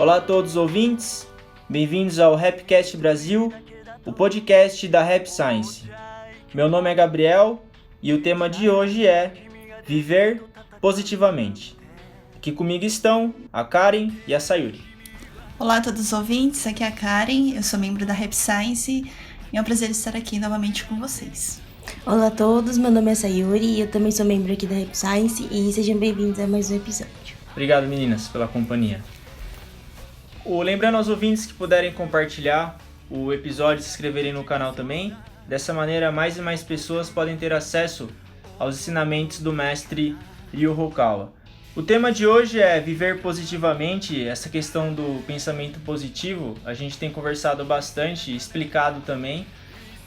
Olá a todos os ouvintes, bem-vindos ao Rapcast Brasil, o podcast da Rap Science. Meu nome é Gabriel e o tema de hoje é Viver Positivamente. Aqui comigo estão a Karen e a Sayuri. Olá a todos os ouvintes, aqui é a Karen, eu sou membro da Rap Science e é um prazer estar aqui novamente com vocês. Olá a todos, meu nome é Sayuri e eu também sou membro aqui da Rap Science e sejam bem-vindos a mais um episódio. Obrigado, meninas, pela companhia. Lembrando aos ouvintes que puderem compartilhar o episódio e se inscreverem no canal também. Dessa maneira, mais e mais pessoas podem ter acesso aos ensinamentos do mestre Ryu Hokawa. O tema de hoje é viver positivamente, essa questão do pensamento positivo. A gente tem conversado bastante, explicado também.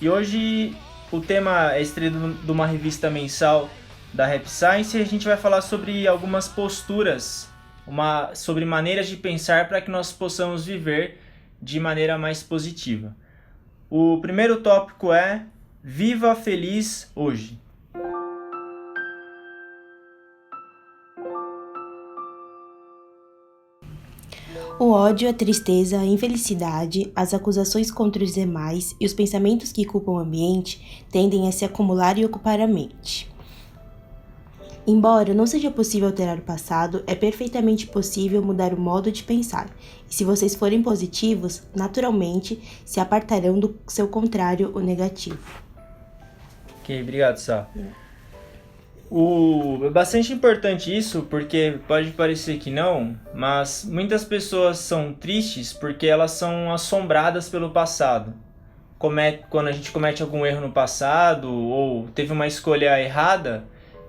E hoje o tema é extraído de uma revista mensal da Rap Science e a gente vai falar sobre algumas posturas, sobre maneiras de pensar para que nós possamos viver de maneira mais positiva. O primeiro tópico é Viva Feliz Hoje. O ódio, a tristeza, a infelicidade, as acusações contra os demais e os pensamentos que culpam o ambiente tendem a se acumular e ocupar a mente. Embora não seja possível alterar o passado, é perfeitamente possível mudar o modo de pensar. E se vocês forem positivos, naturalmente se apartarão do seu contrário, o negativo. Ok, obrigado, Sá. É bastante importante isso, porque pode parecer que não, mas muitas pessoas são tristes porque elas são assombradas pelo passado. Quando a gente comete algum erro no passado ou teve uma escolha errada,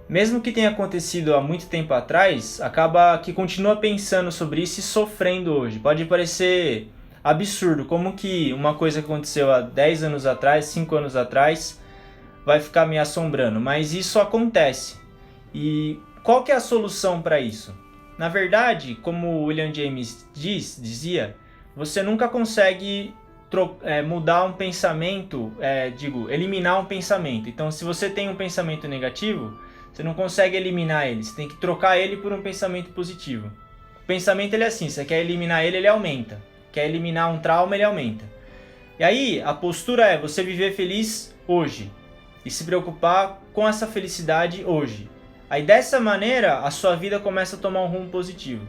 mesmo que tenha acontecido há muito tempo atrás, acaba que continua pensando sobre isso e sofrendo hoje. Pode parecer absurdo, como que uma coisa que aconteceu há 10 anos atrás, 5 anos atrás, vai ficar me assombrando, mas isso acontece. E qual que é a solução para isso? Na verdade, como o William James dizia, você nunca consegue mudar um pensamento, eliminar um pensamento. Então, se você tem um pensamento negativo, você não consegue eliminar ele, você tem que trocar ele por um pensamento positivo. O pensamento ele é assim, você quer eliminar ele, ele aumenta. Quer eliminar um trauma, ele aumenta. E aí, a postura é você viver feliz hoje e se preocupar com essa felicidade hoje. Aí dessa maneira, a sua vida começa a tomar um rumo positivo.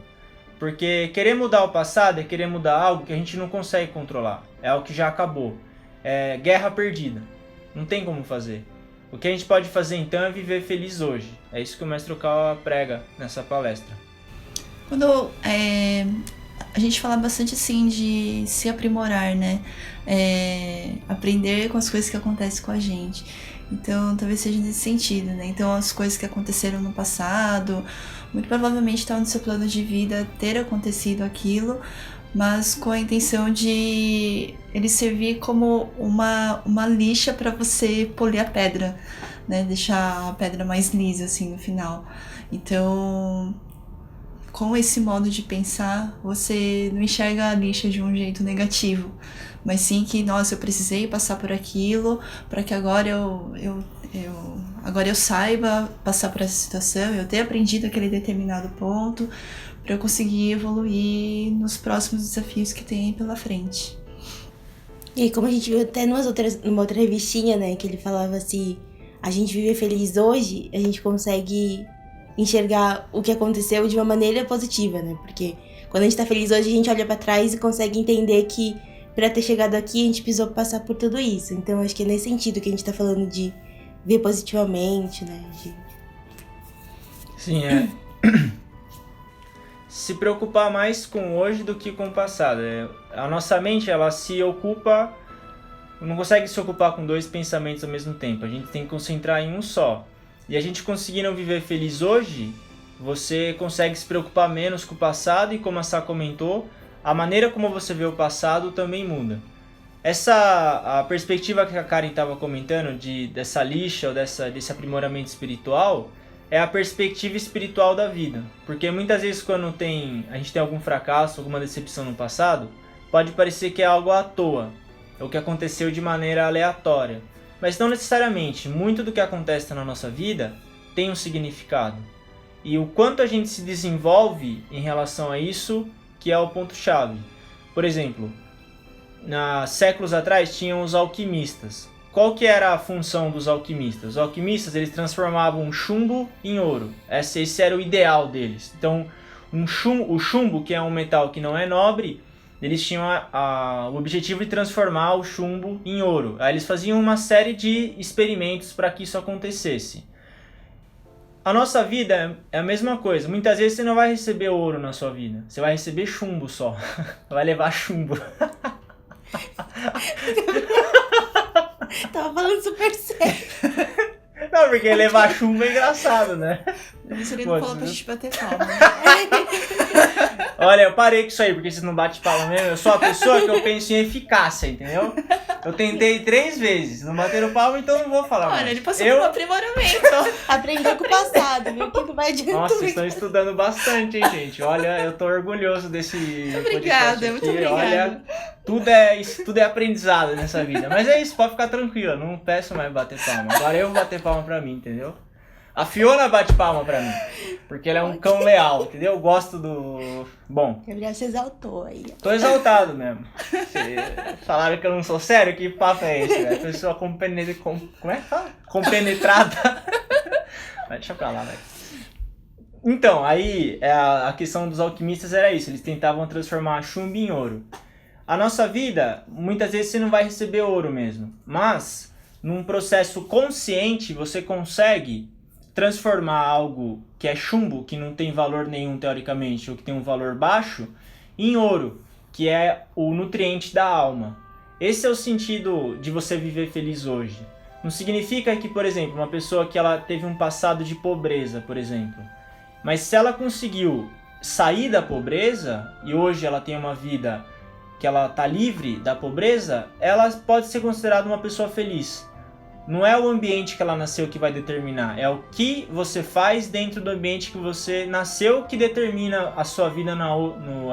Porque querer mudar o passado é querer mudar algo que a gente não consegue controlar. É algo que já acabou. É guerra perdida. Não tem como fazer. O que a gente pode fazer então é viver feliz hoje. É isso que o mestre Okawa prega nessa palestra. Quando a gente fala bastante assim de se aprimorar, né? Aprender com as coisas que acontecem com a gente. Então, talvez seja nesse sentido, né? Então, as coisas que aconteceram no passado, muito provavelmente estava no seu plano de vida ter acontecido aquilo, mas com a intenção de ele servir como uma lixa para você polir a pedra, né? Deixar a pedra mais lisa, assim, no final. Então, com esse modo de pensar, você não enxerga a lixa de um jeito negativo, mas sim que, nossa, eu precisei passar por aquilo para que agora eu saiba passar por essa situação, eu ter aprendido aquele determinado ponto para eu conseguir evoluir nos próximos desafios que tem pela frente. E como a gente viu até numa outra revistinha, né, que ele falava assim, a gente viver feliz hoje, a gente consegue enxergar o que aconteceu de uma maneira positiva, né, porque quando a gente tá feliz hoje, a gente olha pra trás e consegue entender que pra ter chegado aqui, a gente precisou passar por tudo isso. Então, acho que é nesse sentido que a gente tá falando de ver positivamente, né, Sim, se preocupar mais com hoje do que com o passado. A nossa mente, ela não consegue se ocupar com dois pensamentos ao mesmo tempo. A gente tem que concentrar em um só. E a gente conseguindo viver feliz hoje, você consegue se preocupar menos com o passado e, como a Sá comentou, a maneira como você vê o passado também muda. A perspectiva que a Karen estava comentando dessa lixa ou desse aprimoramento espiritual é a perspectiva espiritual da vida. Porque muitas vezes quando a gente tem algum fracasso, alguma decepção no passado, pode parecer que é algo à toa, ou que aconteceu de maneira aleatória. Mas não necessariamente. Muito do que acontece na nossa vida tem um significado. E o quanto a gente se desenvolve em relação a isso, que é o ponto-chave. Por exemplo, séculos atrás tinham os alquimistas. Qual que era a função dos alquimistas? Os alquimistas, eles transformavam chumbo em ouro. Esse era o ideal deles. Então, o chumbo, que é um metal que não é nobre, eles tinham o objetivo de transformar o chumbo em ouro. Aí eles faziam uma série de experimentos para que isso acontecesse. A nossa vida é a mesma coisa. Muitas vezes você não vai receber ouro na sua vida. Você vai receber chumbo só. Vai levar chumbo. Tava falando super sério. Não, porque levar chumbo é engraçado, né? Isso ele não falou pra gente bater palma. Olha, eu parei com isso aí, porque vocês não batem palma mesmo. Eu sou a pessoa que eu penso em eficácia, entendeu? Eu tentei 3 vezes, não bateram palma, então não vou falar mais. Olha, ele passou por um aprimoramento. Aprendeu com o passado, viu? Que não vai adiantar. Nossa, vocês estão estudando bastante, hein, gente? Olha, eu tô orgulhoso desse Muito obrigada, muito obrigada. Olha, tudo é aprendizado nessa vida. Mas é isso, pode ficar tranquila, não peço mais bater palma. Agora eu vou bater palma pra mim, entendeu? A Fiona bate palma pra mim, porque ela é um cão leal, entendeu? Eu gosto do... Bom... Gabriel se exaltou aí. Tô exaltado mesmo. Falaram que eu não sou sério? Que papo é esse, velho? Pessoa como é que fala? Compenetrada. Vai, deixa pra lá, velho. Então, aí a questão dos alquimistas era isso. Eles tentavam transformar chumbo em ouro. A nossa vida, muitas vezes você não vai receber ouro mesmo. Mas, num processo consciente, você consegue transformar algo que é chumbo, que não tem valor nenhum teoricamente, ou que tem um valor baixo, em ouro, que é o nutriente da alma. Esse é o sentido de você viver feliz hoje. Não significa que, por exemplo, uma pessoa que ela teve um passado de pobreza, por exemplo, mas se ela conseguiu sair da pobreza, e hoje ela tem uma vida que ela está livre da pobreza, ela pode ser considerada uma pessoa feliz. Não é o ambiente que ela nasceu que vai determinar, é o que você faz dentro do ambiente que você nasceu que determina a sua vida,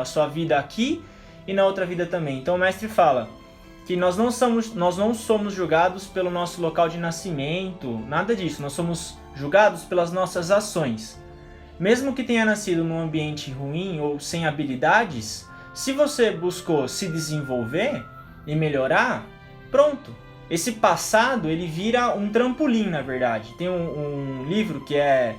a sua vida aqui e na outra vida também. Então o mestre fala que nós não somos julgados pelo nosso local de nascimento, nada disso, nós somos julgados pelas nossas ações. Mesmo que tenha nascido num ambiente ruim ou sem habilidades, se você buscou se desenvolver e melhorar, pronto. Esse passado, ele vira um trampolim, na verdade. Tem um livro que é...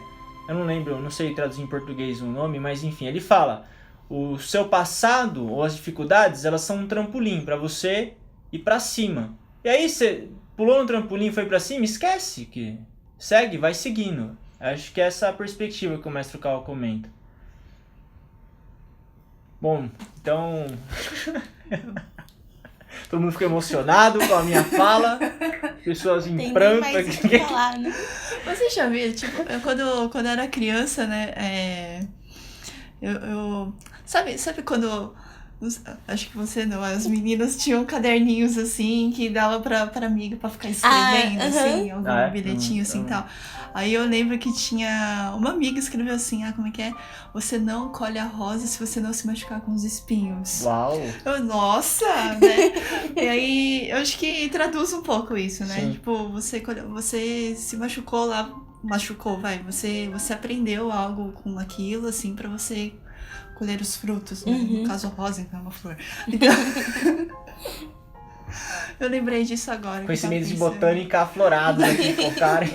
Eu não lembro, não sei traduzir em português o nome, mas enfim, ele fala: o seu passado ou as dificuldades, elas são um trampolim para você ir para cima. E aí você pulou no trampolim e foi para cima, esquece que segue, vai seguindo. Acho que essa é a perspectiva que o Mestre Kawa comenta. Bom, então... Todo mundo ficou emocionado com a minha fala. Pessoas em pranto aqui. Falar, né? Você já viu, tipo, quando eu era criança, né? Sabe quando... Acho que você não, as meninas tinham caderninhos assim que dava pra amiga pra ficar escrevendo, assim, algum bilhetinho assim e tal. Aí eu lembro que tinha uma amiga que escreveu assim, como é que é? Você não colhe a rosa se você não se machucar com os espinhos. Uau! Nossa, né? E aí eu acho que traduz um pouco isso, né? Sim. Tipo, você se machucou lá, você aprendeu algo com aquilo, assim, pra você colher os frutos, né? No caso, rosa, então é uma flor. Então... Eu lembrei disso agora. Conhecimentos de botânica aflorados aqui, focarem.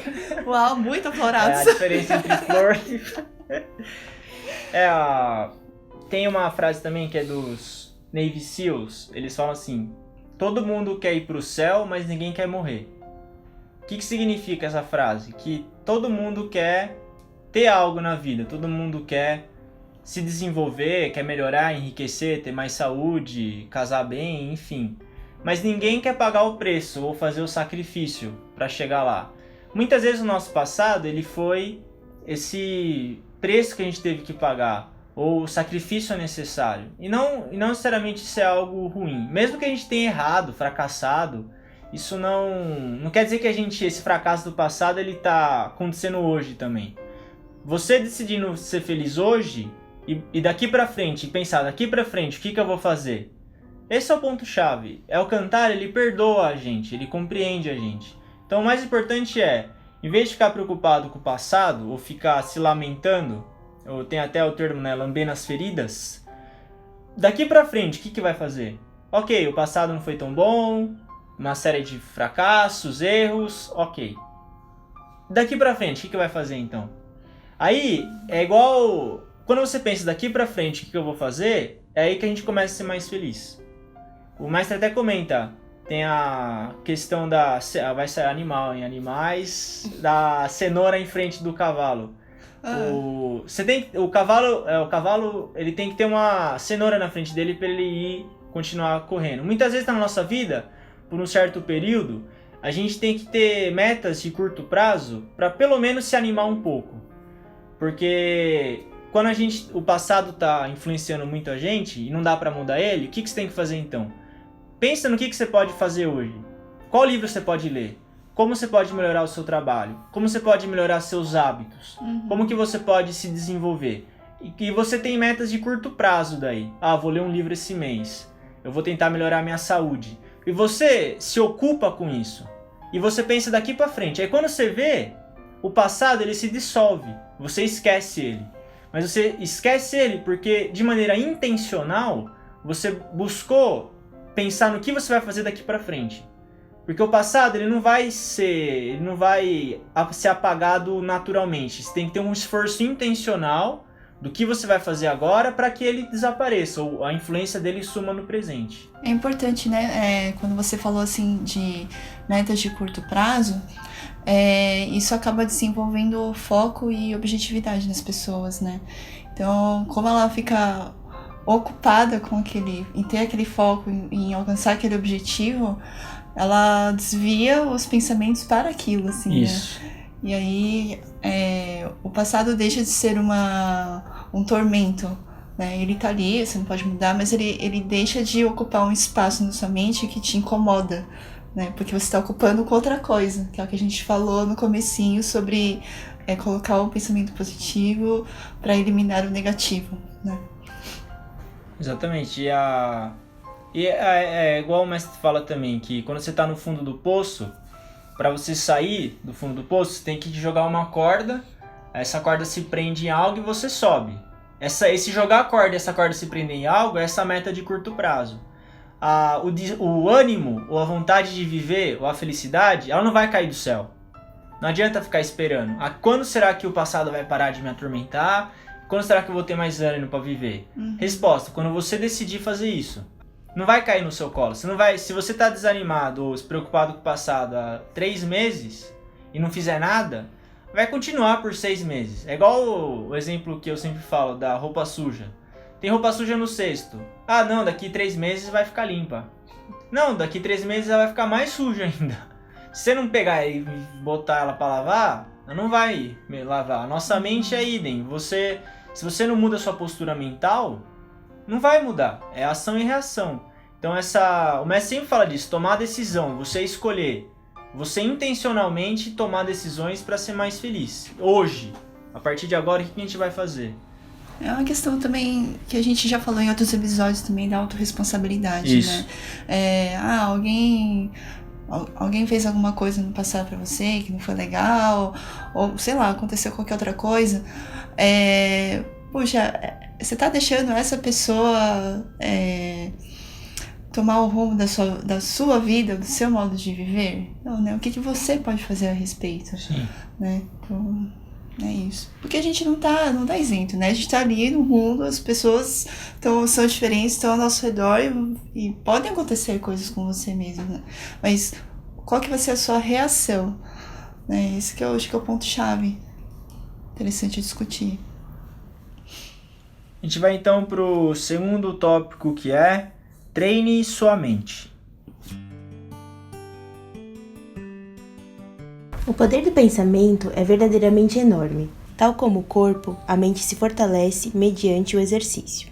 Uau, muito aflorados. A diferença entre flor e... Tem uma frase também que é dos Navy Seals. Eles falam assim: todo mundo quer ir pro céu, mas ninguém quer morrer. O que significa essa frase? Que todo mundo quer ter algo na vida, todo mundo quer se desenvolver, quer melhorar, enriquecer, ter mais saúde, casar bem, enfim. Mas ninguém quer pagar o preço ou fazer o sacrifício para chegar lá. Muitas vezes o nosso passado ele foi esse preço que a gente teve que pagar, ou o sacrifício necessário. E não necessariamente isso é algo ruim. Mesmo que a gente tenha errado, fracassado, isso não quer dizer que esse fracasso do passado ele está acontecendo hoje também. Você decidindo ser feliz hoje e daqui para frente, pensar daqui para frente o que eu vou fazer. Esse é o ponto-chave. O cantar, ele perdoa a gente, ele compreende a gente. Então o mais importante em vez de ficar preocupado com o passado, ou ficar se lamentando, ou tem até o termo, né, lambendo as feridas, daqui pra frente, o que vai fazer? Ok, o passado não foi tão bom, uma série de fracassos, erros, ok. Daqui pra frente, o que vai fazer então? Aí, é igual... Quando você pensa daqui pra frente, o que eu vou fazer, é aí que a gente começa a ser mais feliz. O mestre até comenta, tem a questão da... Vai ser animal, em animais, da cenoura em frente do cavalo. O cavalo, ele tem que ter uma cenoura na frente dele para ele ir continuar correndo. Muitas vezes na nossa vida, por um certo período, a gente tem que ter metas de curto prazo para pelo menos se animar um pouco. Porque quando o passado está influenciando muito a gente e não dá para mudar ele, o que você tem que fazer então? Pensa no que você pode fazer hoje. Qual livro você pode ler? Como você pode melhorar o seu trabalho? Como você pode melhorar seus hábitos? Como que você pode se desenvolver? E você tem metas de curto prazo daí. Vou ler um livro esse mês. Eu vou tentar melhorar a minha saúde. E você se ocupa com isso. E você pensa daqui pra frente. Aí quando você vê, o passado ele se dissolve. Você esquece ele. Mas você esquece ele porque de maneira intencional você buscou pensar no que você vai fazer daqui pra frente. Porque o passado ele não vai ser apagado naturalmente. Você tem que ter um esforço intencional do que você vai fazer agora para que ele desapareça, ou a influência dele suma no presente. É importante, né? Quando você falou assim de metas de curto prazo, isso acaba desenvolvendo foco e objetividade nas pessoas, né? Então, como ela fica ocupada com em ter aquele foco em alcançar aquele objetivo, ela desvia os pensamentos para aquilo, assim, isso. Né? E aí, o passado deixa de ser um tormento, né? Ele tá ali, você não pode mudar, mas ele deixa de ocupar um espaço na sua mente que te incomoda, né? Porque você está ocupando com outra coisa, que é o que a gente falou no comecinho sobre colocar um pensamento positivo para eliminar o negativo, né? Exatamente. E é igual o mestre fala também, que quando você está no fundo do poço, para você sair do fundo do poço, você tem que jogar uma corda, essa corda se prende em algo e você sobe. Esse jogar a corda e essa corda se prender em algo é essa meta de curto prazo. O ânimo, ou a vontade de viver, ou a felicidade, ela não vai cair do céu. Não adianta ficar esperando. Quando será que o passado vai parar de me atormentar? Quando será que eu vou ter mais ânimo para viver? Resposta, quando você decidir fazer isso. Não vai cair no seu colo. Se você está desanimado ou se preocupado com o passado há 3 meses e não fizer nada, vai continuar por 6 meses. É igual o exemplo que eu sempre falo da roupa suja. Tem roupa suja no cesto. Não, daqui 3 meses vai ficar limpa. Não, daqui 3 meses ela vai ficar mais suja ainda. Se você não pegar e botar ela para lavar, ela não vai lavar. A nossa mente é idem. Se você não muda a sua postura mental, não vai mudar, é ação e reação. Então o mestre sempre fala disso, tomar decisão, você escolher, você intencionalmente tomar decisões para ser mais feliz. Hoje, a partir de agora, o que a gente vai fazer? É uma questão também que a gente já falou em outros episódios também da autorresponsabilidade, isso. Né? Alguém fez alguma coisa no passado pra você que não foi legal, ou sei lá, aconteceu qualquer outra coisa. Puxa, você tá deixando essa pessoa tomar o rumo da sua vida, do seu modo de viver? Não, né? O que você pode fazer a respeito? Sim. Né? Então, é isso. Porque a gente não tá isento, né? A gente tá ali no mundo, as pessoas são diferentes, estão ao nosso redor e podem acontecer coisas com você mesmo, né? Mas qual que vai ser a sua reação? Né? Esse que eu acho que é o ponto-chave. Interessante discutir. A gente vai então pro segundo tópico, que é treine sua mente. O poder do pensamento é verdadeiramente enorme. Tal como o corpo, a mente se fortalece mediante o exercício.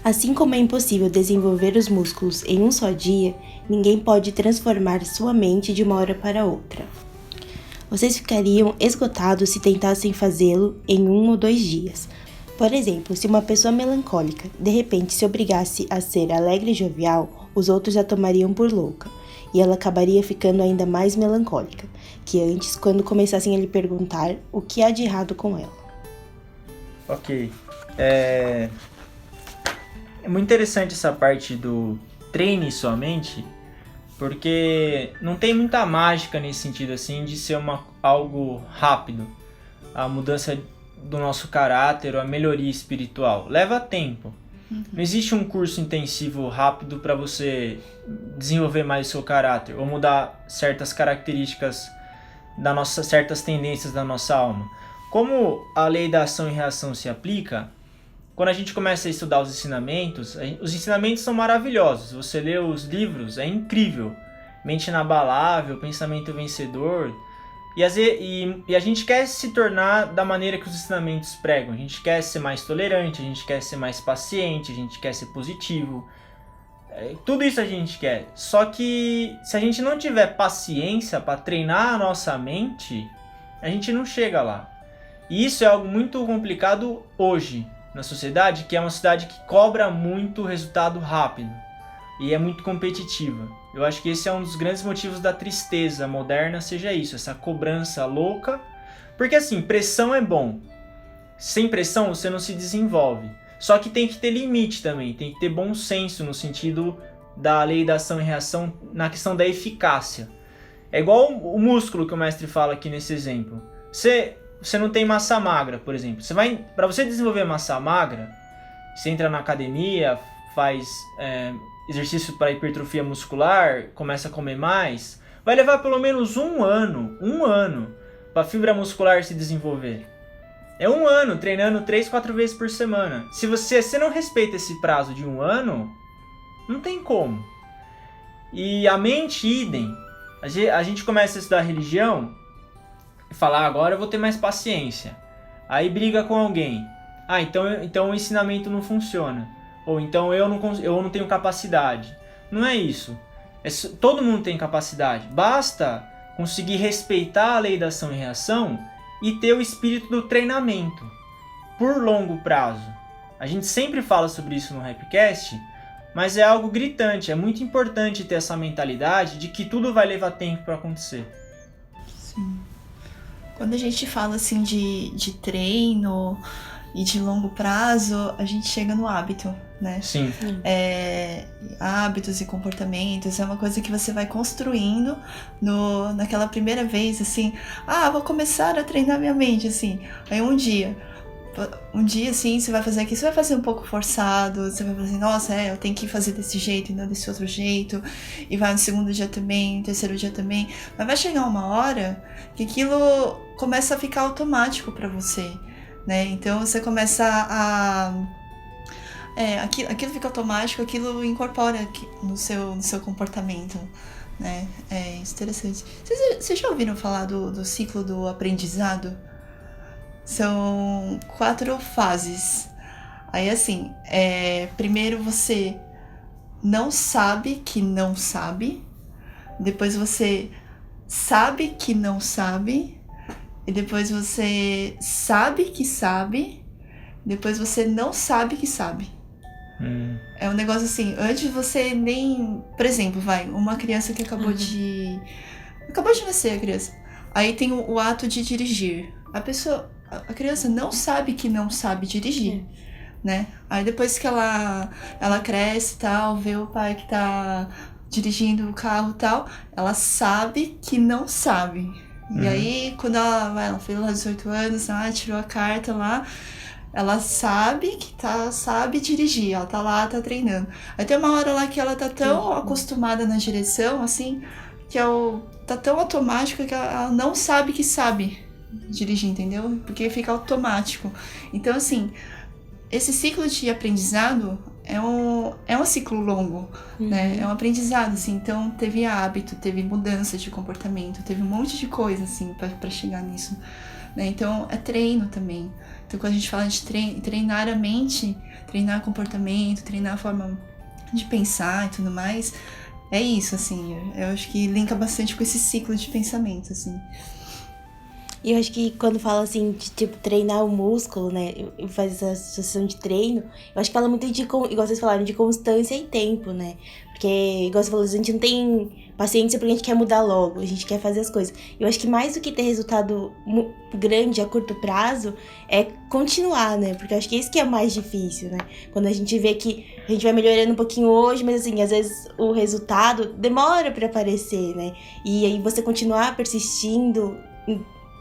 Assim como é impossível desenvolver os músculos em um só dia, ninguém pode transformar sua mente de uma hora para outra. Vocês ficariam esgotados se tentassem fazê-lo em 1 ou 2 dias. Por exemplo, se uma pessoa melancólica de repente se obrigasse a ser alegre e jovial, os outros a tomariam por louca, e ela acabaria ficando ainda mais melancólica que antes, quando começassem a lhe perguntar o que há de errado com ela. Ok. É muito interessante essa parte do treine sua mente, porque não tem muita mágica nesse sentido assim de ser algo rápido. A mudança do nosso caráter ou a melhoria espiritual leva tempo. Não existe um curso intensivo rápido para você desenvolver mais o seu caráter ou mudar certas características certas tendências da nossa alma. Como a lei da ação e reação se aplica, quando a gente começa a estudar os ensinamentos são maravilhosos. Você lê os livros, é incrível. Mente inabalável, pensamento vencedor. E a gente quer se tornar da maneira que os ensinamentos pregam. A gente quer ser mais tolerante, a gente quer ser mais paciente, a gente quer ser positivo. Tudo isso a gente quer. Só que se a gente não tiver paciência para treinar a nossa mente, a gente não chega lá. E isso é algo muito complicado hoje na sociedade, que é uma sociedade que cobra muito resultado rápido e é muito competitiva. Eu acho que esse é um dos grandes motivos da tristeza moderna, seja isso, essa cobrança louca. Porque assim, pressão é bom. Sem pressão você não se desenvolve. Só que tem que ter limite também, tem que ter bom senso no sentido da lei da ação e reação na questão da eficácia. É igual o músculo que o mestre fala aqui nesse exemplo. Você não tem massa magra, por exemplo. Para você desenvolver massa magra, você entra na academia, faz exercício para hipertrofia muscular, começa a comer mais, vai levar pelo menos um ano para a fibra muscular se desenvolver. É 1 ano treinando 3-4 vezes por semana. Se você não respeita esse prazo de 1 ano, não tem como. E a mente, idem. A gente começa a estudar religião e falar, agora eu vou ter mais paciência. Aí briga com alguém. Então o ensinamento não funciona. Ou então eu não tenho capacidade. Não é isso. Todo mundo tem capacidade. Basta conseguir respeitar a lei da ação e reação e ter o espírito do treinamento por longo prazo. A gente sempre fala sobre isso no Rapcast, mas é algo gritante. É muito importante ter essa mentalidade de que tudo vai levar tempo para acontecer. Sim. Quando a gente fala assim de treino e de longo prazo, a gente chega no hábito, né? Sim. Hábitos e comportamentos é uma coisa que você vai construindo naquela primeira vez, assim, vou começar a treinar minha mente, assim. Aí um dia assim, você vai fazer aqui, você vai fazer um pouco forçado, você vai fazer assim, nossa, eu tenho que fazer desse jeito e não desse outro jeito, e vai no segundo dia também, no terceiro dia também, mas vai chegar uma hora que aquilo começa a ficar automático pra você, né? Então você começa aquilo fica automático, aquilo incorpora no seu comportamento, né? É interessante. Vocês já ouviram falar do ciclo do aprendizado? São 4 fases. Aí assim, primeiro você não sabe que não sabe, depois você sabe que não sabe, e depois você sabe que sabe, depois você não sabe que sabe. É um negócio assim, antes você nem... Por exemplo, uma criança que acabou de nascer, a criança. Aí tem o ato de dirigir. A criança não sabe que não sabe dirigir, né? Aí depois que ela cresce e tal, vê o pai que tá dirigindo o carro e tal, ela sabe que não sabe. E aí, quando ela fez lá 18 anos, tirou a carta lá, ela sabe que sabe dirigir, ela tá lá, tá treinando. Aí tem uma hora lá que ela tá tão acostumada na direção, assim, que tá tão automático que ela não sabe que sabe dirigir, entendeu? Porque fica automático. Então, assim, esse ciclo de aprendizado é um ciclo longo, né? É um aprendizado, assim. Então, teve hábito, teve mudança de comportamento, teve um monte de coisa, assim, pra chegar nisso, né? Então, é treino também. Então, quando a gente fala de treinar a mente, treinar comportamento, treinar a forma de pensar e tudo mais, é isso, assim. Eu acho que linka bastante com esse ciclo de pensamento, assim. E eu acho que quando fala assim de tipo treinar o músculo, né? Eu faz essa associação de treino, eu acho que fala muito de, igual vocês falaram, de constância e tempo, né? Porque, igual você falou, a gente não tem paciência porque a gente quer mudar logo, a gente quer fazer as coisas. Eu acho que mais do que ter resultado grande a curto prazo, é continuar, né? Porque eu acho que isso que é o mais difícil, né? Quando a gente vê que a gente vai melhorando um pouquinho hoje, mas assim, às vezes o resultado demora pra aparecer, né? E aí você continuar persistindo,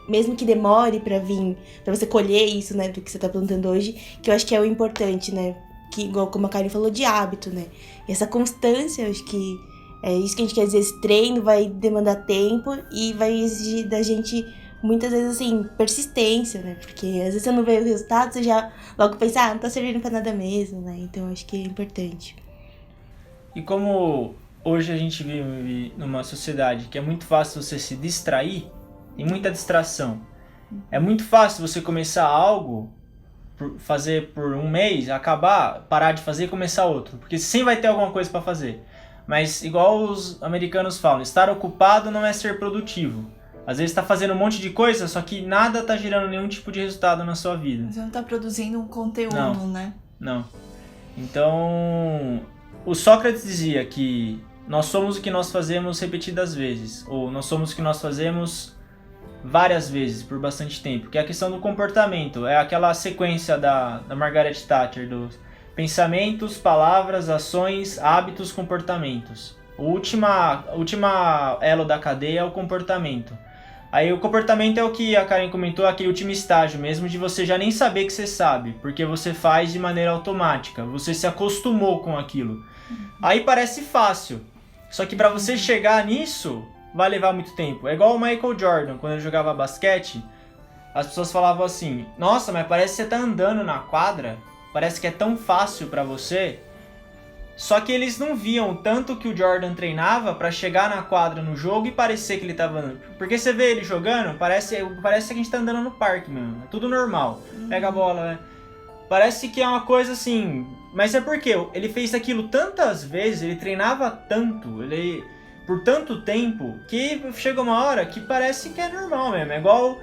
mesmo que demore pra vir, pra você colher isso, né, do que você tá plantando hoje, que eu acho que é o importante, né? Que, igual como a Karen falou, de hábito, né? E essa constância, eu acho que é isso que a gente quer dizer. Esse treino vai demandar tempo e vai exigir da gente, muitas vezes, assim, persistência, né? Porque às vezes você não vê o resultado, você já logo pensa, não tá servindo pra nada mesmo, né? Então, eu acho que é importante. E como hoje a gente vive numa sociedade que é muito fácil você se distrair, tem muita distração. É muito fácil você começar algo, fazer por um mês, acabar, parar de fazer e começar outro. Porque sempre vai ter alguma coisa para fazer. Mas igual os americanos falam, estar ocupado não é ser produtivo. Às vezes está fazendo um monte de coisa, só que nada está gerando nenhum tipo de resultado na sua vida. Você não tá produzindo um conteúdo, né? Não. Então, o Sócrates dizia que nós somos o que nós fazemos repetidas vezes. Ou nós somos o que nós fazemos várias vezes, por bastante tempo, que é a questão do comportamento, é aquela sequência da Margaret Thatcher, dos pensamentos, palavras, ações, hábitos, comportamentos. O última elo da cadeia é o comportamento. Aí o comportamento é o que a Karen comentou, aquele último estágio mesmo, de você já nem saber que você sabe, porque você faz de maneira automática, você se acostumou com aquilo. Aí parece fácil, só que para você chegar nisso vai levar muito tempo. É igual o Michael Jordan, quando ele jogava basquete, as pessoas falavam assim, nossa, mas parece que você tá andando na quadra, parece que é tão fácil pra você. Só que eles não viam tanto que o Jordan treinava pra chegar na quadra no jogo e parecer que ele tava andando. Porque você vê ele jogando, parece que a gente tá andando no parque mesmo, é tudo normal. Pega a bola, né? Parece que é uma coisa assim, mas é porque ele fez aquilo tantas vezes, ele treinava tanto, por tanto tempo, que chega uma hora que parece que é normal mesmo. É igual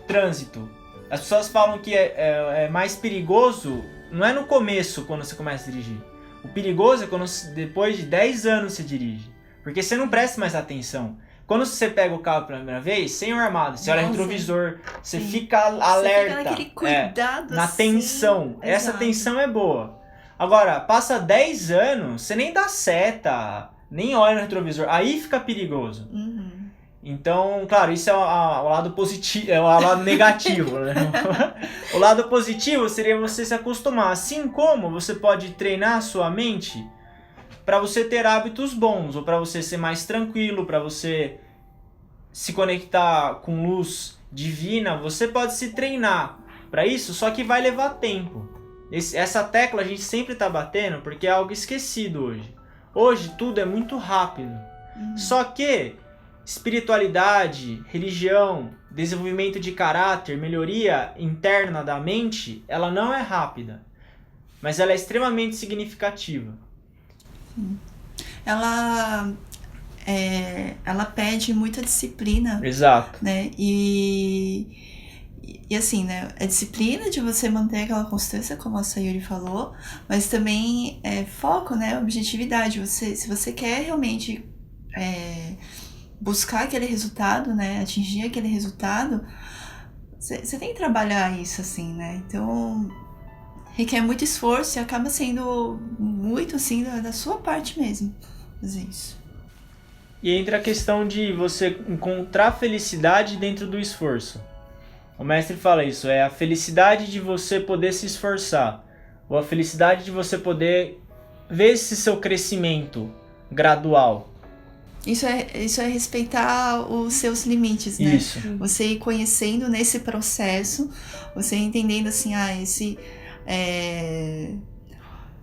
trânsito. As pessoas falam que é mais perigoso, não é no começo quando você começa a dirigir. O perigoso é quando depois de 10 anos você dirige. Porque você não presta mais atenção. Quando você pega o carro pela primeira vez, sem o armado, você olha o retrovisor, você fica alerta. Você fica naquele cuidado, na tensão. Sim, essa exato. tensão é boa. Agora, passa 10 anos, você nem dá seta, nem olha no retrovisor. Aí fica perigoso. Então, claro, isso é o lado positivo, é o lado negativo, né? O lado positivo seria você se acostumar. Assim como você pode treinar a sua mente para você ter hábitos bons, ou para você ser mais tranquilo, para você se conectar com luz divina, você pode se treinar para isso, só que vai levar tempo. Essa tecla a gente sempre tá batendo porque é algo esquecido hoje. Hoje tudo é muito rápido. Só que espiritualidade, religião, desenvolvimento de caráter, melhoria interna da mente, ela não é rápida, mas ela é extremamente significativa. Ela pede muita disciplina. Exato. Né? E assim, né? É disciplina de você manter aquela constância, como a Sayuri falou, mas também é foco, né? Objetividade. Se você quer realmente buscar aquele resultado, né? Atingir aquele resultado, você tem que trabalhar isso, assim, né? Então, requer muito esforço e acaba sendo muito, assim, da sua parte mesmo, fazer isso. E entra a questão de você encontrar felicidade dentro do esforço. O mestre fala isso, é a felicidade de você poder se esforçar, ou a felicidade de você poder ver esse seu crescimento gradual. Isso é respeitar os seus limites, né? Isso. Você ir conhecendo nesse processo, você entendendo assim,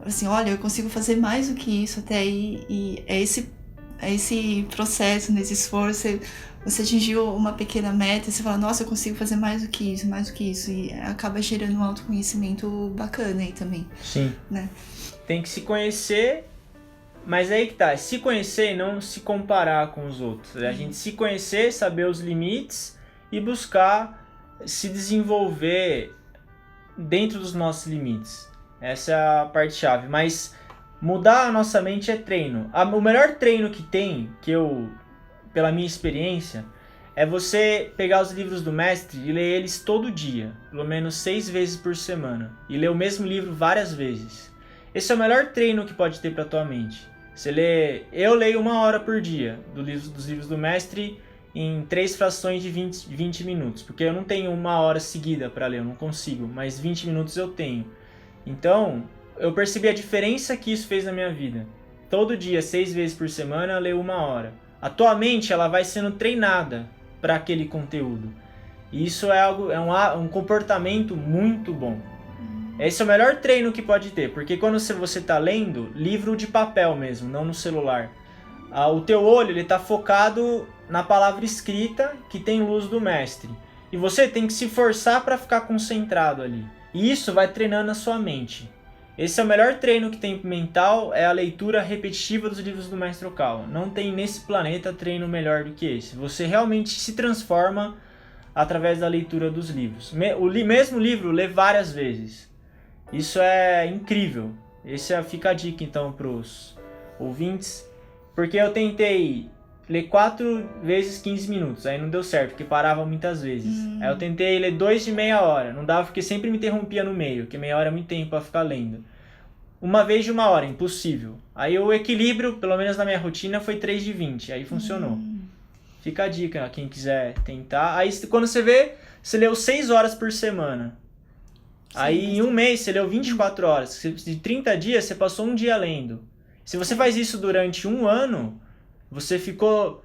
assim, olha, eu consigo fazer mais do que isso até aí, e é esse processo, nesse esforço, você atingiu uma pequena meta, você fala, nossa, eu consigo fazer mais do que isso, e acaba gerando um autoconhecimento bacana aí também. Sim. Né? Tem que se conhecer, mas aí que tá, se conhecer e não se comparar com os outros. A gente se conhecer, saber os limites e buscar se desenvolver dentro dos nossos limites. Essa é a parte-chave. Mas mudar a nossa mente é treino. O melhor treino que tem, pela minha experiência, é você pegar os livros do mestre e ler eles todo dia, pelo menos 6 vezes por semana, e ler o mesmo livro várias vezes. Esse é o melhor treino que pode ter para tua mente. Eu leio 1 hora por dia dos livros do mestre em 3 frações de 20 minutos, porque eu não tenho 1 hora seguida para ler, eu não consigo, mas 20 minutos eu tenho. Então, eu percebi a diferença que isso fez na minha vida. Todo dia, 6 vezes por semana, eu leio 1 hora. A tua mente, ela vai sendo treinada para aquele conteúdo. E isso é um comportamento muito bom. Esse é o melhor treino que pode ter, porque quando você está lendo, livro de papel mesmo, não no celular, o teu olho está focado na palavra escrita que tem luz do mestre. E você tem que se forçar para ficar concentrado ali. E isso vai treinando a sua mente. Esse é o melhor treino que tem mental, é a leitura repetitiva dos livros do Mestre Okawa. Não tem nesse planeta treino melhor do que esse. Você realmente se transforma através da leitura dos livros. O mesmo livro lê várias vezes. Isso é incrível. Fica a dica então para os ouvintes. Porque eu tentei ler 4 vezes 15 minutos, aí não deu certo, porque parava muitas vezes. Aí eu tentei ler 2 de meia hora, não dava porque sempre me interrompia no meio, porque meia hora é muito tempo para ficar lendo. 1 vez de 1 hora, impossível. Aí o equilíbrio, pelo menos na minha rotina, foi 3 de 20, aí funcionou. Fica a dica, quem quiser tentar. Aí quando você vê, você leu 6 horas por semana. Sim, aí em 1 mês você leu 24 horas. De 30 dias você passou 1 dia lendo. Se você faz isso durante 1 ano, você ficou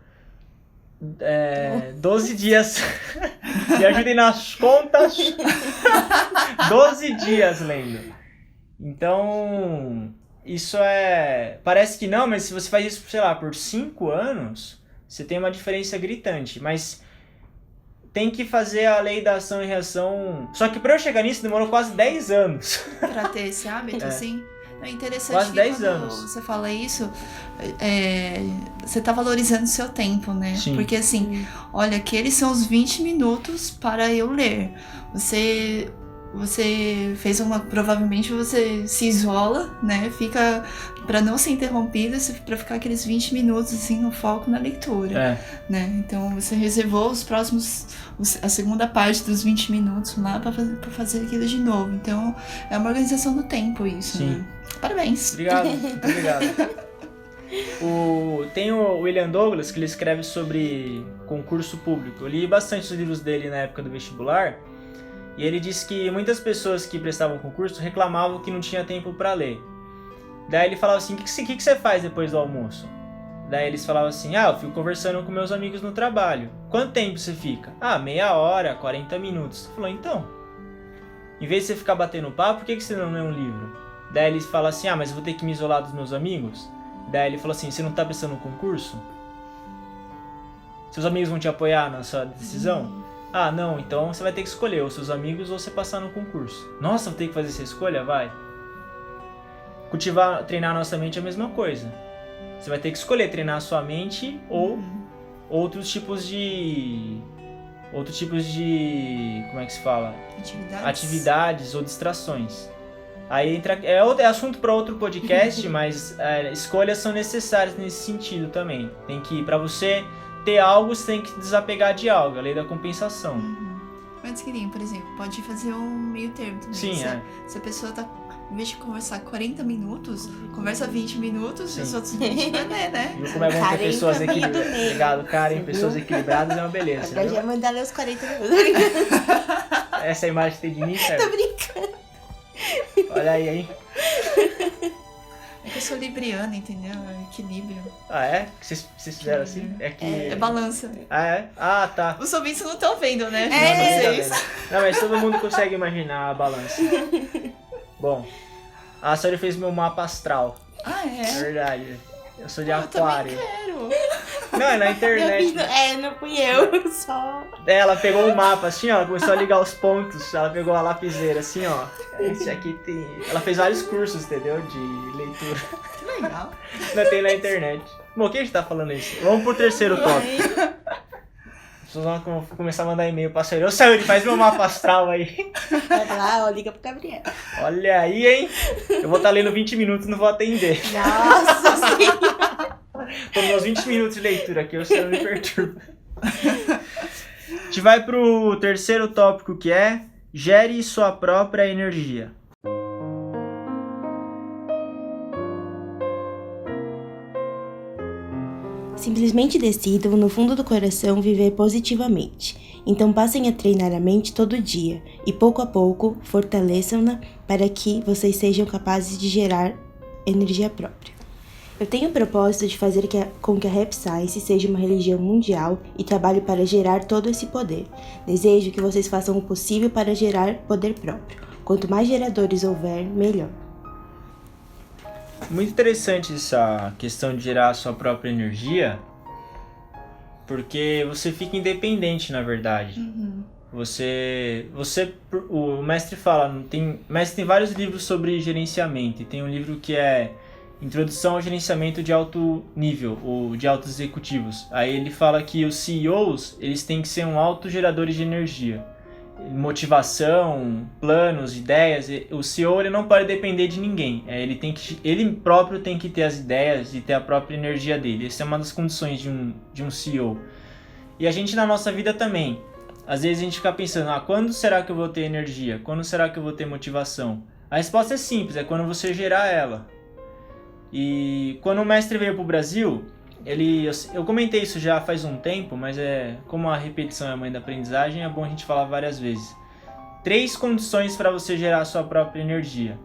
12 dias, me ajudem nas contas, 12 dias lendo. Então, isso parece que não, mas se você faz isso, sei lá, por 5 anos, você tem uma diferença gritante. Mas tem que fazer a lei da ação e reação. Só que para eu chegar nisso demorou quase 10 anos. Pra ter esse hábito, assim? É interessante quase que 10 quando anos. você fala isso, você tá valorizando o seu tempo, né? Sim. Porque assim, olha, aqueles são os 20 minutos para eu ler. Você fez provavelmente você se isola, né? Fica para não ser interrompido, para ficar aqueles 20 minutos assim no foco na leitura, né? Então você reservou a segunda parte dos 20 minutos lá para fazer aquilo de novo. Então é uma organização do tempo isso, Sim. né? Parabéns. Obrigado, muito obrigado. Tem o William Douglas, que ele escreve sobre concurso público. Eu li bastante os livros dele na época do vestibular. E ele disse que muitas pessoas que prestavam concurso reclamavam que não tinha tempo para ler. Daí ele falava assim, o que você faz depois do almoço? Daí eles falavam assim, eu fico conversando com meus amigos no trabalho. Quanto tempo você fica? Meia hora, 40 minutos. Ele falou, então, em vez de você ficar batendo papo, por que você não lê um livro? Daí eles falam assim, mas eu vou ter que me isolar dos meus amigos? Daí ele falou assim, você não tá prestando um concurso? Seus amigos vão te apoiar na sua decisão? Não, então você vai ter que escolher ou seus amigos ou você passar no concurso. Nossa, vou ter que fazer essa escolha? Vai. Treinar nossa mente é a mesma coisa. Você vai ter que escolher treinar a sua mente ou outros tipos de... como é que se fala? Atividades ou distrações. Aí entra, é assunto para outro podcast, mas escolhas são necessárias nesse sentido também. Para você ter algo, você tem que desapegar de algo, a lei da compensação. Mas, querido, por exemplo, pode fazer um meio termo também. Sim, se a pessoa tá, em vez de conversar 40 minutos, conversa 20 minutos e os outros 20 vai ler, né? Viu como é bom ter pessoas equilibradas? Obrigado, Karen. Pessoas equilibradas é uma beleza. Agora já mandar ler os 40 minutos. Essa é a imagem que tem de mim, certo? Tô brincando. Olha aí, hein? É que eu sou libriana, entendeu? É equilíbrio. É? Vocês fizeram assim? É balança. Tá. Os ouvintes não estão vendo, né? Não, mas todo mundo consegue imaginar a balança. Bom, a Sori fez meu mapa astral. É? Verdade. Eu sou de Aquário. Eu também quero. Não, é na internet. Não fui eu, só. Ela pegou um mapa assim, ó, começou a ligar os pontos. Ela pegou a lapiseira assim, ó. Esse aqui tem. Ela fez vários cursos, entendeu? De leitura. Que legal. Não tem na internet. Bom, quem a gente tá falando isso? Vamos pro terceiro tópico. pessoas vão começar a mandar e-mail pra Sayuri. Ô, Sayuri, faz meu mapa astral aí. Vai lá, ó, liga pro Gabriel. Olha aí, hein? Eu vou estar lendo 20 minutos e não vou atender. Nossa Senhora. Tô nos meus 20 minutos de leitura aqui, o Sayuri me perturba. A gente vai pro terceiro tópico, que é gere sua própria energia. Simplesmente decidam, no fundo do coração, viver positivamente. Então passem a treinar a mente todo dia e, pouco a pouco, fortaleçam-na para que vocês sejam capazes de gerar energia própria. Eu tenho o propósito de fazer com que a Rap Science seja uma religião mundial e trabalho para gerar todo esse poder. Desejo que vocês façam o possível para gerar poder próprio. Quanto mais geradores houver, melhor. Muito interessante essa questão de gerar a sua própria energia, porque você fica independente, na verdade. O mestre fala, o mestre tem vários livros sobre gerenciamento, e tem um livro que é Introdução ao Gerenciamento de Alto Nível, ou de Altos Executivos. Aí ele fala que os CEOs, eles têm que ser autogeradores de energia. Motivação, planos, ideias. O CEO ele não pode depender de ninguém. Ele próprio tem que ter as ideias e ter a própria energia dele. Essa é uma das condições de um CEO. E a gente na nossa vida também. Às vezes a gente fica pensando, quando será que eu vou ter energia? Quando será que eu vou ter motivação? A resposta é simples, é quando você gerar ela. E quando o mestre veio para o Brasil, eu comentei isso já faz um tempo, mas como a repetição é a mãe da aprendizagem, é bom a gente falar várias vezes. 3 condições para você gerar a sua própria energia.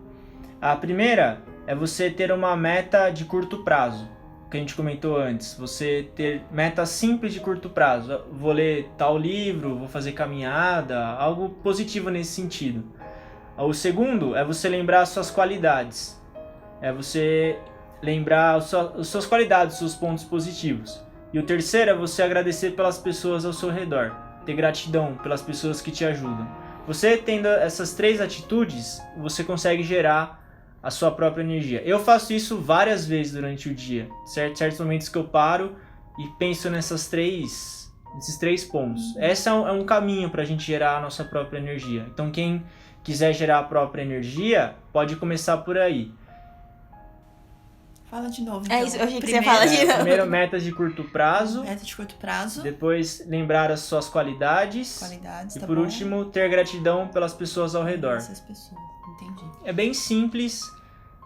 A primeira é você ter uma meta de curto prazo, que a gente comentou antes. Você ter metas simples de curto prazo. Vou ler tal livro, vou fazer caminhada, algo positivo nesse sentido. O segundo é você lembrar as suas qualidades. É você lembrar as suas qualidades, os seus pontos positivos. E o terceiro é você agradecer pelas pessoas ao seu redor. Ter gratidão pelas pessoas que te ajudam. Você tendo essas 3 atitudes, você consegue gerar a sua própria energia. Eu faço isso várias vezes durante o dia. Certos momentos que eu paro e penso nesses 3 pontos. Esse é um caminho para a gente gerar a nossa própria energia. Então quem quiser gerar a própria energia, pode começar por aí. Fala de novo. É então. isso, eu achei que você ia falar de novo. Primeiro, metas de curto prazo. Meta de curto prazo. Depois, lembrar as suas qualidades. Qualidades, E tá por bom. último, ter gratidão pelas pessoas ao redor. Essas pessoas, entendi. É bem simples,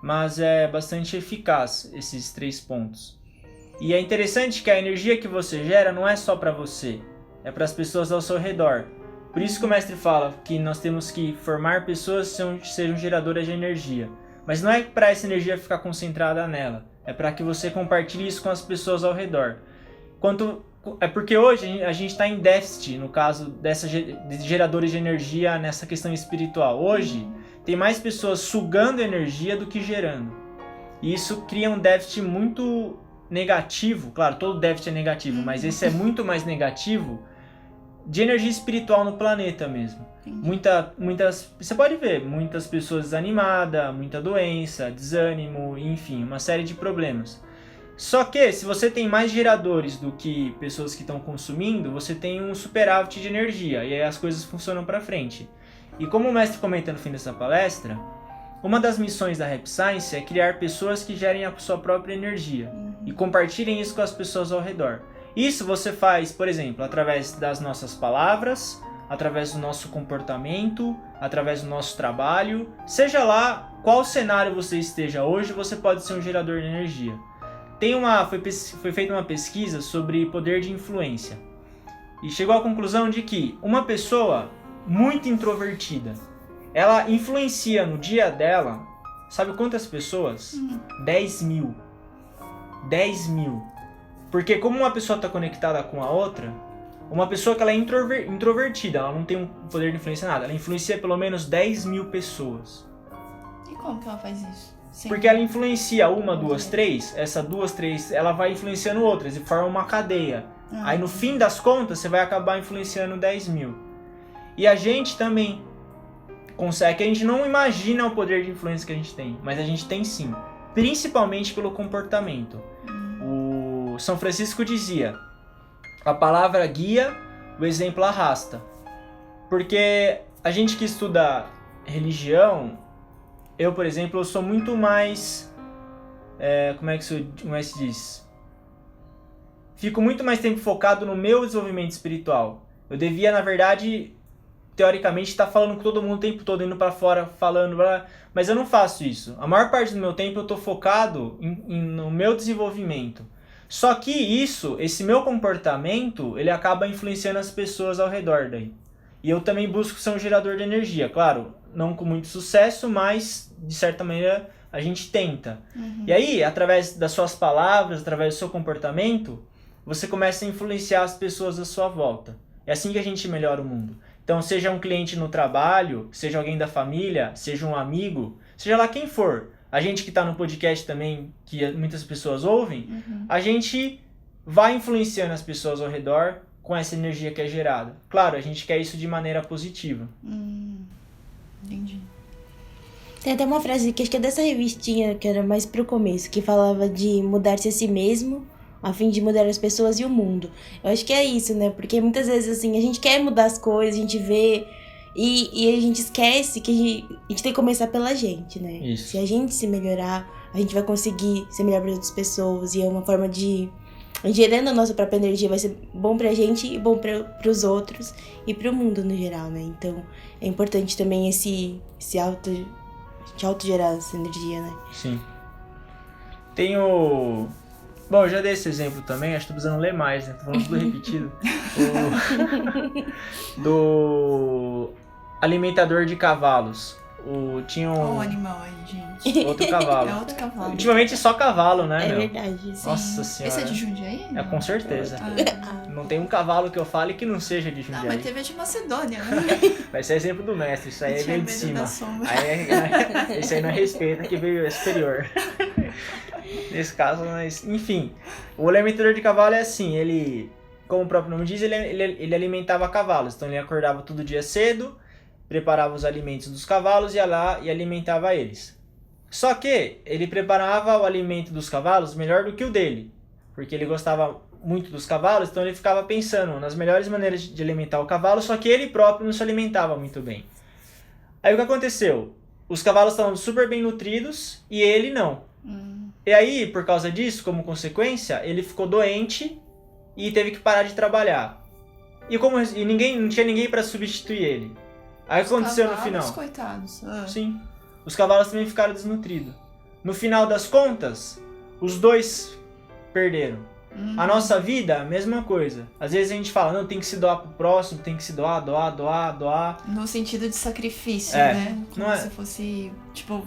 mas é bastante eficaz esses 3 pontos. E é interessante que a energia que você gera não é só para você, é para as pessoas ao seu redor. Por isso que o mestre fala que nós temos que formar pessoas que sejam geradoras de energia. Mas não é para essa energia ficar concentrada nela, é para que você compartilhe isso com as pessoas ao redor. É porque hoje a gente está em déficit, no caso de geradores de energia nessa questão espiritual. Hoje tem mais pessoas sugando energia do que gerando. E isso cria um déficit muito negativo, claro, todo déficit é negativo, mas esse é muito mais negativo de energia espiritual no planeta mesmo. Você pode ver, muitas pessoas desanimadas, muita doença, desânimo, enfim, uma série de problemas. Só que se você tem mais geradores do que pessoas que estão consumindo, você tem um superávit de energia e aí as coisas funcionam para frente. E como o mestre comenta no fim dessa palestra, uma das missões da Rap Science é criar pessoas que gerem a sua própria energia e compartilhem isso com as pessoas ao redor. Isso você faz, por exemplo, através das nossas palavras, através do nosso comportamento, através do nosso trabalho. Seja lá qual cenário você esteja hoje, você pode ser um gerador de energia. Foi feita uma pesquisa sobre poder de influência. E chegou à conclusão de que uma pessoa muito introvertida, ela influencia no dia dela, sabe quantas pessoas? 10 mil. 10 mil. Porque como uma pessoa está conectada com a outra, uma pessoa que ela é introvertida, ela não tem um poder de influência nada, ela influencia pelo menos 10 mil pessoas. E como que ela faz isso? Porque ela influencia 1, 2, 3, essa 2, 3, ela vai influenciando outras e forma uma cadeia. Aí no fim das contas, você vai acabar influenciando 10 mil. E a gente também consegue, a gente não imagina o poder de influência que a gente tem, mas a gente tem sim, principalmente pelo comportamento. O São Francisco dizia: a palavra guia, o exemplo arrasta. Porque a gente que estuda religião, eu, por exemplo, eu sou muito mais... como é que se diz? Fico muito mais tempo focado no meu desenvolvimento espiritual. Eu devia, na verdade, teoricamente, estar falando com todo mundo o tempo todo, indo pra fora, falando, mas eu não faço isso. A maior parte do meu tempo eu tô focado no meu desenvolvimento. Só que esse meu comportamento, ele acaba influenciando as pessoas ao redor daí. E eu também busco ser um gerador de energia, claro, não com muito sucesso, mas de certa maneira a gente tenta. E aí, através das suas palavras, através do seu comportamento, você começa a influenciar as pessoas à sua volta. É assim que a gente melhora o mundo. Então, seja um cliente no trabalho, seja alguém da família, seja um amigo, seja lá quem for. A gente que está no podcast também, que muitas pessoas ouvem, a gente vai influenciando as pessoas ao redor com essa energia que é gerada. Claro, a gente quer isso de maneira positiva. Entendi. Tem até uma frase que acho que é dessa revistinha, que era mais pro começo, que falava de mudar-se a si mesmo, a fim de mudar as pessoas e o mundo. Eu acho que é isso, né? Porque muitas vezes, assim, a gente quer mudar as coisas, a gente vê... E a gente esquece que a gente tem que começar pela gente, né? Isso. Se a gente se melhorar, a gente vai conseguir ser melhor para outras pessoas. E é uma forma de... Gerando a nossa própria energia vai ser bom pra gente e bom pros outros e pro mundo no geral, né? Então, é importante também esse autogerar essa energia, né? Sim. Tem o... Bom, eu já dei esse exemplo também, acho que tô precisando ler mais, né? Tô falando tudo repetido. Do alimentador de cavalos. Tinha Olha o um animal aí, gente. outro cavalo. É outro cavalo. Ultimamente é só cavalo, né, É meu? verdade. Sim. Nossa senhora. Esse é de Jundiaí? É, com certeza. Ah, Não tem um cavalo que eu fale que não seja de não, Jundiaí. mas teve a de Macedônia, né? Vai ser exemplo do mestre, isso aí é Tinha meio de medo cima. da sombra. Esse aí não respeita, que veio é superior. Nesse caso, mas enfim. O alimentador de cavalo é assim, ele, como o próprio nome diz, ele alimentava cavalos. Então ele acordava todo dia cedo, preparava os alimentos dos cavalos, ia lá e alimentava eles. Só que ele preparava o alimento dos cavalos melhor do que o dele, porque ele gostava muito dos cavalos, então ele ficava pensando nas melhores maneiras de alimentar o cavalo, só que ele próprio não se alimentava muito bem. Aí o que aconteceu? Os cavalos estavam super bem nutridos e ele não. E aí, por causa disso, como consequência, ele ficou doente e teve que parar de trabalhar. Não tinha ninguém para substituir ele. Aí o que aconteceu no final? Os coitados. Sim. Os cavalos também ficaram desnutridos. No final das contas, os dois perderam. A nossa vida, a mesma coisa. Às vezes a gente fala, não, tem que se doar pro próximo, tem que se doar. No sentido de sacrifício, É, né? Como não é- se fosse, tipo,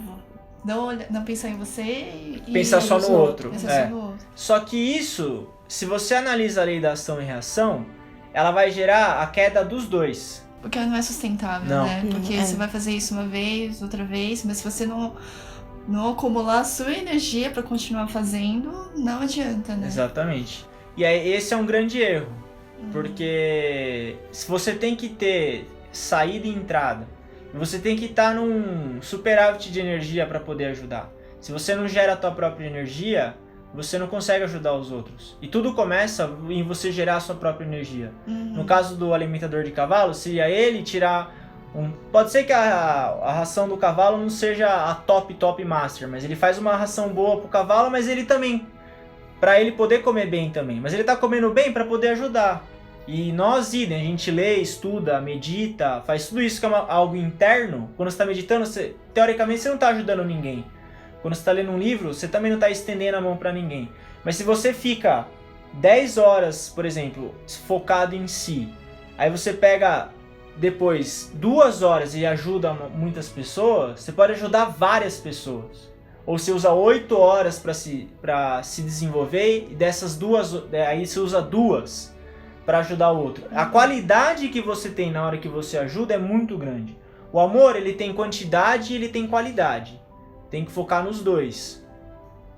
não pensar em você e... Pensar só no outro. Pensar É. só no outro. Só que isso, se você analisa a lei da ação e reação, ela vai gerar a queda dos dois. Porque não é sustentável, Não. né? Porque É. você vai fazer isso uma vez, outra vez, mas se você não acumular a sua energia pra continuar fazendo, não adianta, né? Exatamente. E aí, esse é um grande erro. Porque se você tem que ter saída e entrada, você tem que estar num superávit de energia para poder ajudar. Se você não gera a tua própria energia, você não consegue ajudar os outros. E tudo começa em você gerar a sua própria energia. No caso do alimentador de cavalo, seria ele tirar Pode ser que a ração do cavalo não seja a top master, mas ele faz uma ração boa pro cavalo, mas ele também, para ele poder comer bem também. Mas ele tá comendo bem para poder ajudar. E nós, idem, a gente lê, estuda, medita, faz tudo isso que é algo interno. Quando você tá meditando, teoricamente você não tá ajudando ninguém. Quando você tá lendo um livro, você também não tá estendendo a mão para ninguém. Mas se você fica 10 horas, por exemplo, focado em si, aí você pega depois 2 horas e ajuda muitas pessoas, você pode ajudar várias pessoas. Ou você usa 8 horas para se desenvolver e dessas 2, aí você usa 2 para ajudar o outro. A qualidade que você tem na hora que você ajuda é muito grande. O amor, ele tem quantidade e ele tem qualidade. Tem que focar nos dois.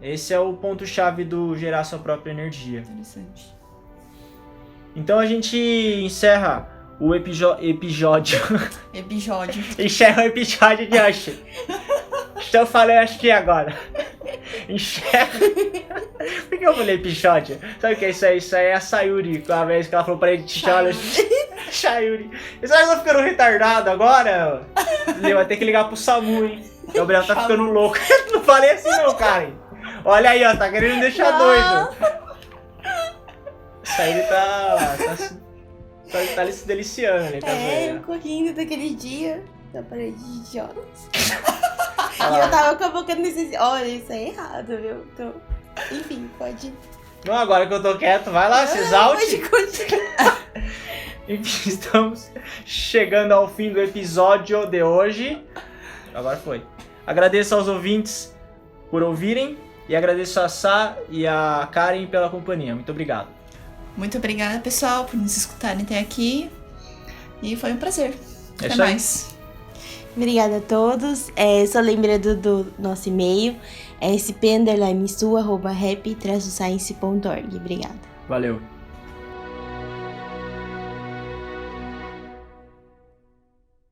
Esse é o ponto-chave do gerar sua própria energia. Interessante. Então a gente encerra o episódio. Episódio. Encerra o episódio de hoje. Estou falando aqui agora. Enxerga. Por que eu falei Pichote? Sabe o que é isso aí? Isso aí é a Sayuri. Uma vez que ela falou pra ele, olha, Sayuri. Será que eu tô ficando retardado agora? Ele vai ter que ligar pro SAMU, hein? O Gabriel tá ficando louco. Não falei assim não, Karen. Olha aí, ó, tá querendo me deixar doido. Sayuri tá se deliciando, ele tá eu vendo. correndo daquele dia da parede de idiotas. E eu tava com a boca nesse... Olha, isso é errado, viu? Então, enfim, pode... Não, agora que eu tô quieto, vai lá, se exalte. Pode continuar. Enfim, estamos chegando ao fim do episódio de hoje. Agora foi. Agradeço aos ouvintes por ouvirem e agradeço a Sá e a Karen pela companhia. Muito obrigado. Muito obrigada, pessoal, por nos escutarem até aqui. E foi um prazer. É Até isso aí. mais. Obrigada a todos. Só lembrando do nosso e-mail, sp_sua@rap-science.org. Obrigada. Valeu.